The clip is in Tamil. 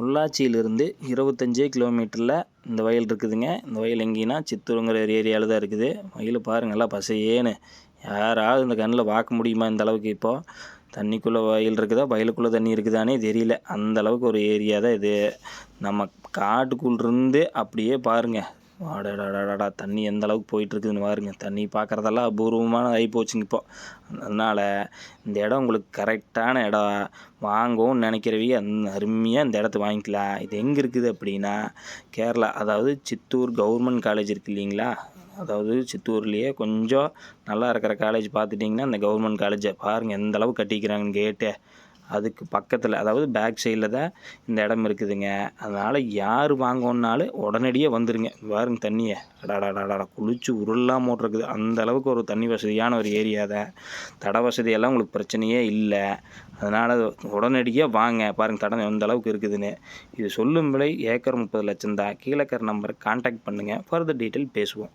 பொள்ளாச்சியிலிருந்து 25 கிலோமீட்டரில் இந்த வயல் இருக்குதுங்க. இந்த வயல் எங்கேன்னா சித்தூருங்கிற ஏரியாவில் தான் இருக்குது. வயல் பாருங்கள் நல்லா பசையேன்னு. யாராவது இந்த கண்ணில் பார்க்க முடியுமா இந்த அளவுக்கு? இப்போது தண்ணிக்குள்ளே வயல் இருக்குதா, வயலுக்குள்ளே தண்ணி இருக்குதானே தெரியல. அந்த அளவுக்கு ஒரு ஏரியா தான் இது. நம்ம காட்டுக்குள்ளேருந்து அப்படியே பாருங்கள், அடடடடா தண்ணி எந்த அளவுக்கு போயிட்டுருக்குதுன்னு பாருங்க. தண்ணி பார்க்குறதெல்லாம் அபூர்வமான ஆகிப்போச்சுங்க இப்போ. அதனால் இந்த இடம் உங்களுக்கு கரெக்டான இடம். வாங்கவும் நினைக்கிறவங்க அருமையாக இந்த இடத்த வாங்கிக்கலாம். இது எங்கே இருக்குது அப்படின்னா கேரளா, அதாவது சித்தூர் கவர்மெண்ட் காலேஜ் இருக்குது இல்லைங்களா, அதாவது சித்தூர்லேயே கொஞ்சம் நல்லா இருக்கிற காலேஜ் பார்த்துட்டிங்கன்னா இந்த கவர்மெண்ட் காலேஜை பாருங்கள் எந்த அளவுக்கு கட்டிக்கிறாங்கன்னு கேட்டு. அதுக்கு பக்கத்தில், அதாவது பேக் சைடில் தான் இந்த இடம் இருக்குதுங்க. அதனால் யார் வாங்கணுன்னாலும் உடனடியாக வந்துடுங்க. பாருங்க தண்ணியை அடாடாடாடா குளிச்சு உருளாம இருக்குது. அந்த அளவுக்கு ஒரு தண்ணி வசதியான ஒரு ஏரியா தான். தட வசதியெல்லாம் உங்களுக்கு பிரச்சனையே இல்லை. அதனால் உடனடியாக வாங்க. பாருங்கள் தடம் எந்த அளவுக்கு இருக்குதுன்னு. இது சொல்லும் விலை ஏக்கர் 30 லட்சம் தான். கீழே இருக்கிற நம்பரை கான்டாக்ட் பண்ணுங்கள். ஃபர்தர் டீட்டெயில் பேசுவோம்.